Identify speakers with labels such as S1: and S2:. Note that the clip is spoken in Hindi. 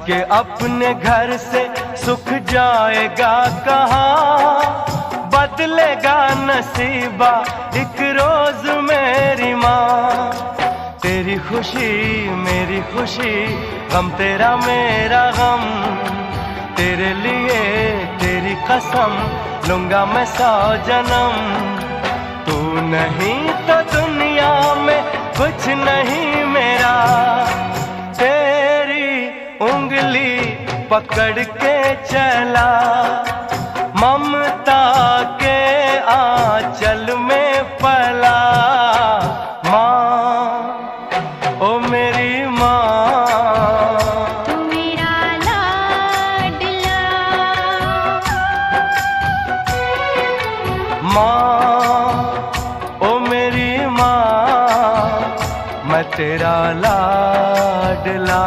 S1: के अपने घर से सुख जाएगा कहाँ, बदलेगा नसीबा एक रोज मेरी माँ। तेरी खुशी मेरी खुशी, गम तेरा मेरा गम, तेरे लिए तेरी कसम लूंगा मैं 100 जन्म। तू नहीं तो दुनिया में कुछ नहीं मेरा, तेरी उंगली पकड़ के चला, ममता के आंचल में पला। माँ ओ मेरी माँ,
S2: तू मेरा लाडला।
S1: माँ ओ मेरी माँ, मैं तेरा लाडला।